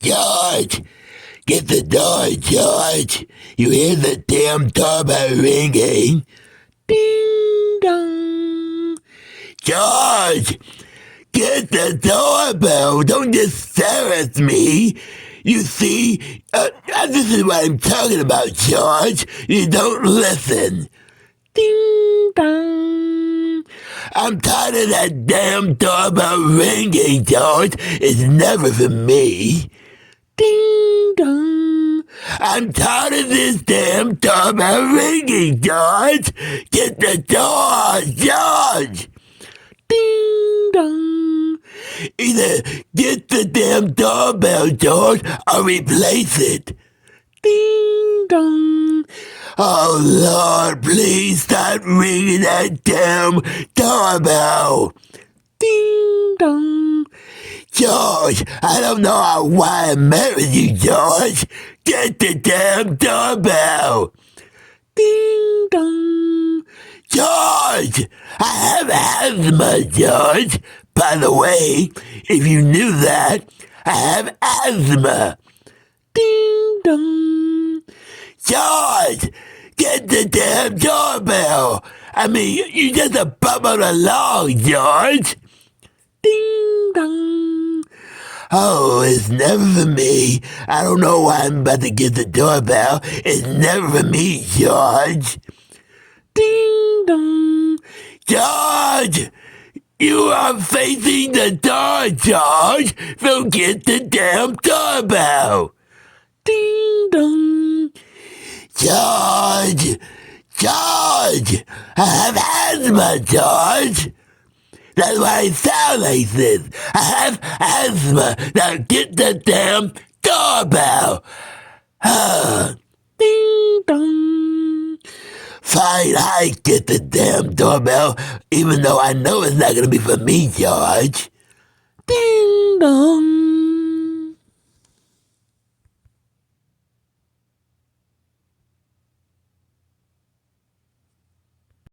George, get the door, George. You hear the damn doorbell ringing. Ding dong. George, get the doorbell. Don't just stare at me. You see, this is what I'm talking about, George. You don't listen. Ding dong. I'm tired of that damn doorbell ringing, George. It's never for me. Ding dong. I'm tired of this damn doorbell ringing, George. Get the door, George. Ding dong. Either get the damn doorbell, George, or replace it. Ding dong. Oh, Lord, please stop ringing that damn doorbell. Ding dong. George, I don't know why I married you, George. Get the damn doorbell. Ding dong. George, I have asthma, George. By the way, if you knew that, I have asthma. Ding dong. George, get the damn doorbell. I mean, you just bubbled along, George. Ding dong. Oh, it's never for me. I don't know why I'm about to get the doorbell. It's never for me, George. Ding dong. George, you are facing the door, George. So get the damn doorbell. Ding dong. George, George, I have asthma, George. That's why I sound like this. I have asthma. Now get the damn doorbell. Ding dong. Fine, I get the damn doorbell, even though I know it's not going to be for me, George. Ding dong.